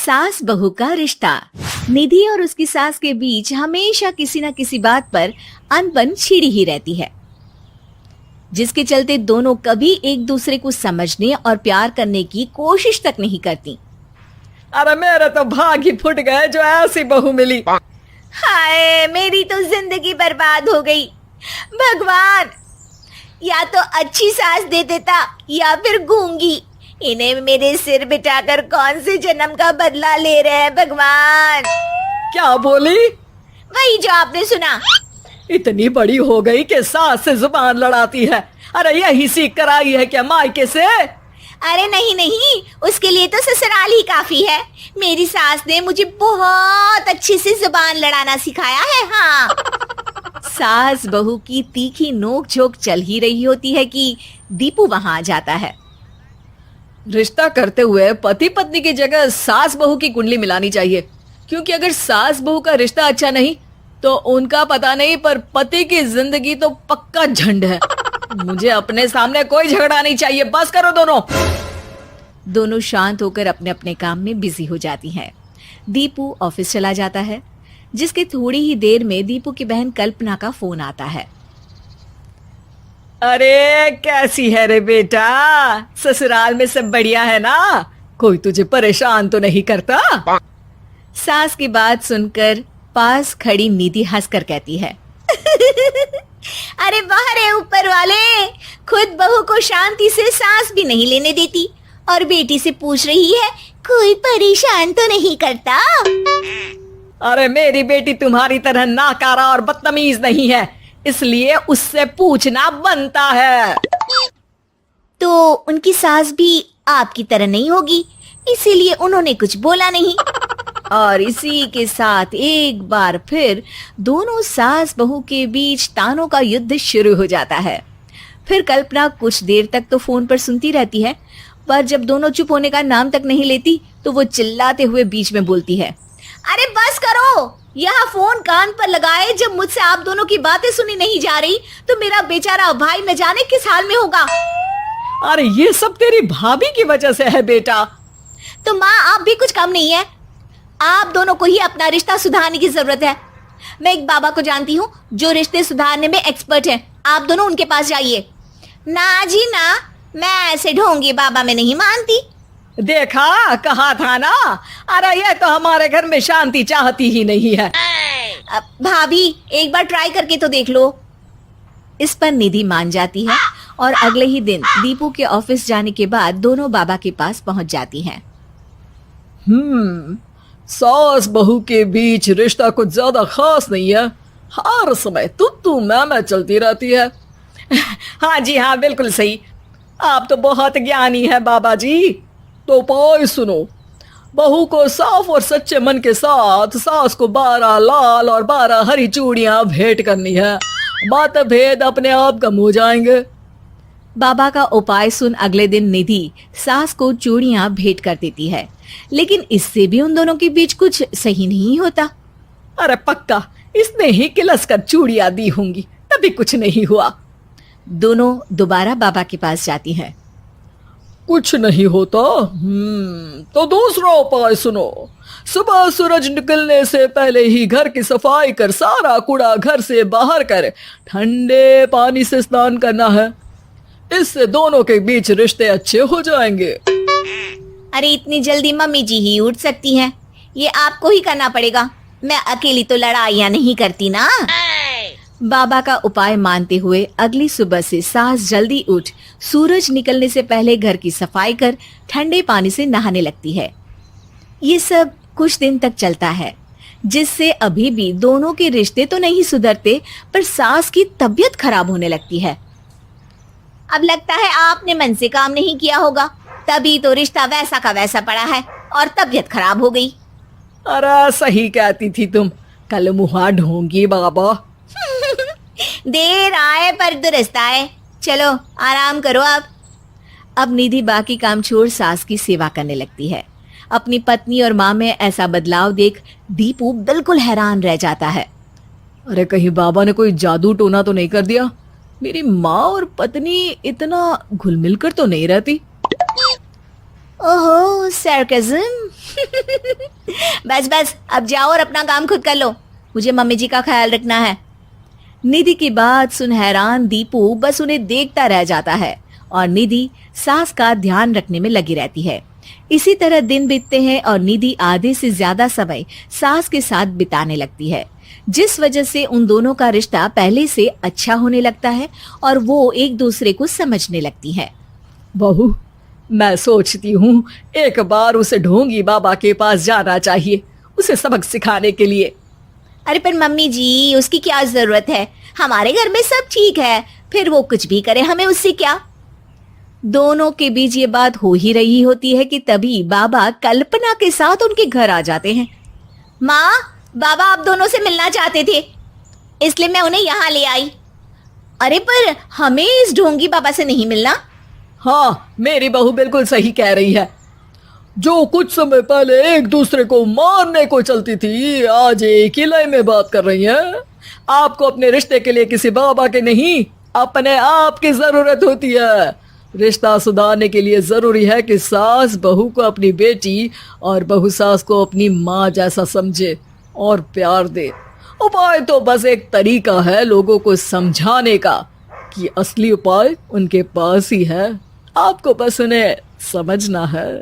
सास बहू का रिश्ता। निधि और उसकी सास के बीच हमेशा किसी न किसी बात पर अनबन छिड़ी ही रहती है, जिसके चलते दोनों कभी एक दूसरे को समझने और प्यार करने की कोशिश तक नहीं करती। अरे मेरे तो भाग ही फुट गए जो ऐसी बहू मिली। हाय, मेरी तो जिंदगी बर्बाद हो गई। भगवान, या तो अच्छी सास दे देता या फिर गूंगी। इन्हें मेरे सिर बिठाकर कौन से जन्म का बदला ले रहे हैं भगवान। क्या बोली? वही जो आपने सुना। इतनी बड़ी हो गई कि सास से जुबान लड़ाती है। अरे यही सीख कर आई है क्या मायके से? अरे नहीं नहीं, उसके लिए तो ससुराल ही काफी है। मेरी सास ने मुझे बहुत अच्छे से जुबान लड़ाना सिखाया है। हाँ। सास बहू की तीखी नोक झोंक चल ही रही होती है कि दीपू वहां आ जाता है। रिश्ता करते हुए पति पत्नी की जगह सास बहू की कुंडली मिलानी चाहिए, क्योंकि अगर सास बहू का रिश्ता अच्छा नहीं तो उनका पता नहीं, पर पति की जिंदगी तो पक्का झंड है। मुझे अपने सामने कोई झगड़ा नहीं चाहिए। बस करो दोनों। दोनों शांत होकर अपने अपने काम में बिजी हो जाती हैं। दीपू ऑफिस चला जाता है, जिसके थोड़ी ही देर में दीपू की बहन कल्पना का फोन आता है। अरे कैसी है रे बेटा? ससुराल में सब बढ़िया है ना? कोई तुझे परेशान तो नहीं करता? सास की बात सुनकर पास खड़ी निधि हंसकर कहती है, अरे वाह रे ऊपर वाले, खुद बहू को शांति से सांस भी नहीं लेने देती और बेटी से पूछ रही है कोई परेशान तो नहीं करता। अरे मेरी बेटी तुम्हारी तरह नाकारा और बदतमीज नहीं है, इसलिए उससे पूछना बनता है। तो उनकी सास भी आपकी तरह नहीं होगी, इसीलिए उन्होंने कुछ बोला नहीं। और इसी के साथ एक बार फिर दोनों सास बहू के बीच तानों का युद्ध शुरू हो जाता है। फिर कल्पना कुछ देर तक तो फोन पर सुनती रहती है, पर जब दोनों चुप होने का नाम तक नहीं लेती तो वो चिल्लाते हुए बीच में बोलती है, अरे बस करो, यहाँ फोन कान पर लगाए जब मुझसे आप दोनों की बातें सुनी नहीं जा रही तो मेरा बेचारा भाई न जाने किस हाल में होगा। अरे ये सब तेरी भाभी की वजह से है बेटा। तो माँ, आप भी कुछ कम नहीं है। आप दोनों को ही अपना रिश्ता सुधारने की जरूरत है। मैं एक बाबा को जानती हूँ जो रिश्ते सुधारने में एक्सपर्ट हैं। आप दोनों उनके पास जाइए। ना जी ना, मैं ऐसे ढोंगी बाबा में नहीं मानती। देखा, कहा था ना। अरे ये तो हमारे घर में शांति चाहती ही नहीं है। भाभी, एक बार ट्राई करके तो देख लो। इस पर निधि मान जाती है और अगले ही दिन दीपू के ऑफिस जाने के बाद दोनों बाबा के पास पहुंच जाती हैं। सास बहू के बीच रिश्ता कुछ ज्यादा खास नहीं है। हर समय तू मैं चलती रहती है। हाँ जी हाँ, बिल्कुल सही। आप तो बहुत ज्ञानी है बाबा जी। तो पाई सुनो, बहू को साफ और सच्चे मन के साथ सास को 12 लाल और 12 हरी चूड़ियां भेंट करनी है। मतभेद अपने आप कम हो जाएंगे। बाबा का उपाय सुन अगले दिन निधि सास को चूड़ियां भेंट कर देती है, लेकिन इससे भी उन दोनों के बीच कुछ सही नहीं होता। अरे पक्का इसने ही किलस कर चूड़ियां दी होंगी, तभी कुछ नहीं हुआ। दोनों दोबारा बाबा के पास जाती हैं। कुछ नहीं होता। तो दूसरा उपाय सुनो। सुबह सूरज निकलने से पहले ही घर की सफाई कर सारा कूड़ा घर से बाहर कर ठंडे पानी से स्नान करना है। इससे दोनों के बीच रिश्ते अच्छे हो जाएंगे। अरे इतनी जल्दी मम्मी जी ही उठ सकती हैं? ये आपको ही करना पड़ेगा। मैं अकेली तो लड़ाइयाँ नहीं करती ना। बाबा का उपाय मानते हुए अगली सुबह से सास जल्दी उठ सूरज निकलने से पहले घर की सफाई कर ठंडे पानी से नहाने लगती है। ये सब कुछ दिन तक चलता है, जिससे अभी भी दोनों के रिश्ते तो नहीं सुधरते, पर सास की तबीयत खराब होने लगती है। अब लगता है आपने मन से काम नहीं किया होगा, तभी तो रिश्ता वैसा का वैसा पड़ा है और तबीयत खराब हो गई। अरे सही कहती थी तुम, कल मुहा ढोंगी बाबा। देर आए पर दुरुस्त आए। चलो आराम करो अब निधि बाकी काम छोड़ सास की सेवा करने लगती है। अपनी पत्नी और माँ में ऐसा बदलाव देख दीपू बिल्कुल हैरान रह जाता है। अरे कहीं बाबा ने कोई जादू टोना तो नहीं कर दिया? मेरी माँ और पत्नी इतना घुल मिल कर तो नहीं रहती। ओहो, sarcasm। बस बस अब जाओ और अपना काम खुद कर लो, मुझे मम्मी जी का ख्याल रखना है। निधि की बात सुन हैरान दीपू बस उन्हें देखता रह जाता है और निधि सास का ध्यान रखने में लगी रहती है। इसी तरह दिन बीतते हैं और निधि आधे से ज्यादा समय सास के साथ बिताने लगती है, जिस वजह से उन दोनों का रिश्ता पहले से अच्छा होने लगता है और वो एक दूसरे को समझने लगती है। बहू, मैं सोचती हूँ एक बार उसे ढोंगी बाबा के पास जाना चाहिए, उसे सबक सिखाने के लिए। अरे पर मम्मी जी, उसकी क्या जरूरत है, हमारे घर में सब ठीक है, फिर वो कुछ भी करे हमें उससे क्या। दोनों के बीच ये बात हो ही रही होती है कि तभी बाबा कल्पना के साथ उनके घर आ जाते हैं। माँ, बाबा आप दोनों से मिलना चाहते थे, इसलिए मैं उन्हें यहाँ ले आई। अरे पर हमें इस ढोंगी बाबा से नहीं मिलना। हाँ, मेरी बहू बिल्कुल सही कह रही है। जो कुछ समय पहले एक दूसरे को मारने को चलती थी, आज एक ही लय में बात कर रही है। आपको अपने रिश्ते के लिए किसी बाबा के नहीं, अपने आप की जरूरत होती है। रिश्ता सुधारने के लिए जरूरी है कि सास बहू को अपनी बेटी और बहू सास को अपनी माँ जैसा समझे और प्यार दे। उपाय तो बस एक तरीका है लोगों को समझाने का कि असली उपाय उनके पास ही है, आपको बस उन्हें समझना है।